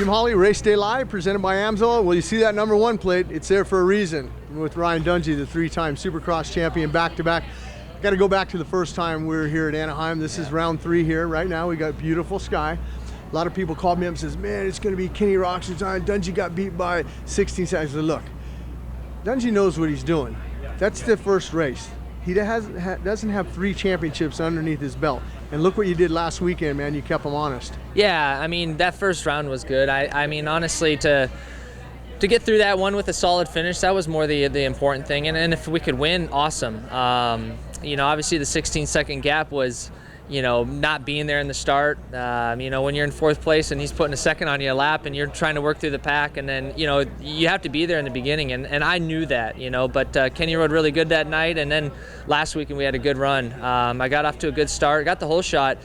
Jim Hawley, Race Day Live, presented by AMSOIL. Well, you see that number 1 plate, it's there for a reason. I'm with Ryan Dungey, the 3-time Supercross champion, back-to-back. Got to go back to the first time we were here at Anaheim. This is round 3 here. Right now, we got beautiful sky. A lot of people called me up and says, man, it's going to be Kenny Roczen's time. Dungey got beat by 16 seconds. I said, look, Dungey knows what he's doing. That's the first race. He doesn't have 3 championships underneath his belt. And look what you did last weekend, man. You kept him honest. Yeah, I mean, that first round was good. I mean, honestly, to get through that one with a solid finish, that was more the important thing. And if we could win, awesome. You know, obviously the 16-second gap was, you know, not being there in the start. You know, when you're in 4th place and he's putting a second on your lap and you're trying to work through the pack, and then, you know, you have to be there in the beginning. And I knew that, you know, but Kenny rode really good that night. And then last weekend we had a good run. I got off to a good start, got the whole shot,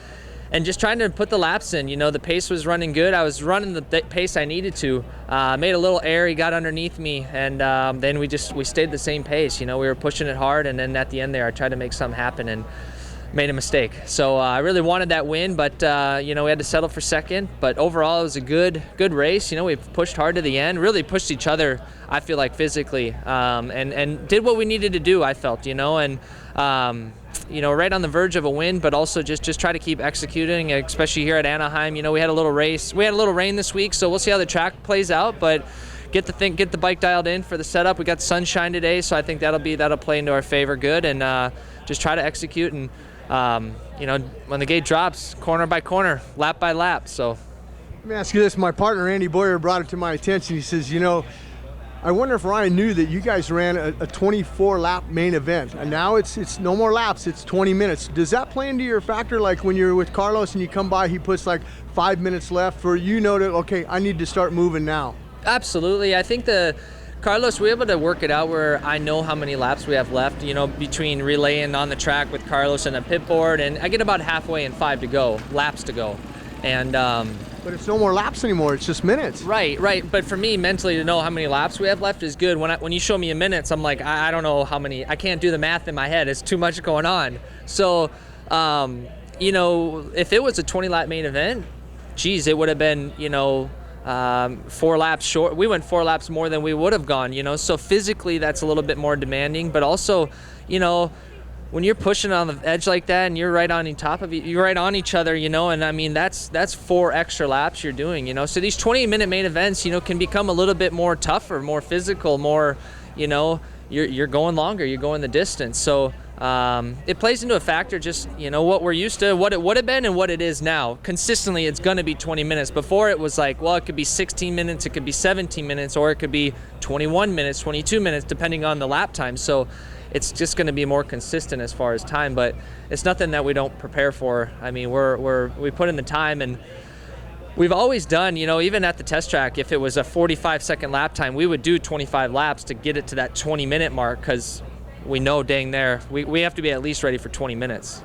and just trying to put the laps in. You know, the pace was running good. I was running the pace I needed to. Made a little air, he got underneath me, and then we stayed the same pace. You know, we were pushing it hard, and then at the end there I tried to make something happen and made a mistake. So I really wanted that win, but you know, we had to settle for second. But overall, it was a good race. You know, we pushed hard to the end, really pushed each other, I feel like, physically, and did what we needed to do, I felt, you know, and you know, right on the verge of a win, but also just try to keep executing, especially here at Anaheim. You know, we had a little race. We had a little rain this week, so we'll see how the track plays out, but get the bike dialed in for the setup. We got sunshine today, so I think that'll play into our favor good, and just try to execute. And you know, when the gate drops, corner by corner, lap by lap. So let me ask you this. My partner Andy Boyer brought it to my attention. He says, you know, I wonder if Ryan knew that you guys ran a 24-lap main event, and now it's no more laps, it's 20 minutes. Does that play into your factor, like when you're with Carlos and you come by, he puts like 5 minutes left, for you know that, okay, I need to start moving now? Absolutely. I think Carlos, we're able to work it out where I know how many laps we have left, you know, between relaying on the track with Carlos and a pit board, and I get about halfway and 5 to go, laps to go. And but it's no more laps anymore, it's just minutes. Right. But for me, mentally, to know how many laps we have left is good. When you show me in minutes, I'm like, I don't know how many. I can't do the math in my head. It's too much going on. So, you know, if it was a 20-lap main event, geez, it would have been, you know, 4 laps short. We went 4 laps more than we would have gone, you know. So physically, that's a little bit more demanding. But also, you know, when you're pushing on the edge like that and you're right on top of you're right on each other, you know, and I mean, that's 4 extra laps you're doing, you know. So these 20-minute main events, you know, can become a little bit more tougher, more physical, more, you know, you're going longer, you're going the distance. So it plays into a factor, just, you know, what we're used to, what it would have been and what it is now. Consistently, it's going to be 20 minutes. Before, it was like, well, it could be 16 minutes, it could be 17 minutes, or it could be 21 minutes, 22 minutes, depending on the lap time. So it's just going to be more consistent as far as time, but it's nothing that we don't prepare for. I mean, we put in the time, and we've always done, you know, even at the test track, if it was a 45-second lap time, we would do 25 laps to get it to that 20-minute mark, because we know dang there, we have to be at least ready for 20 minutes.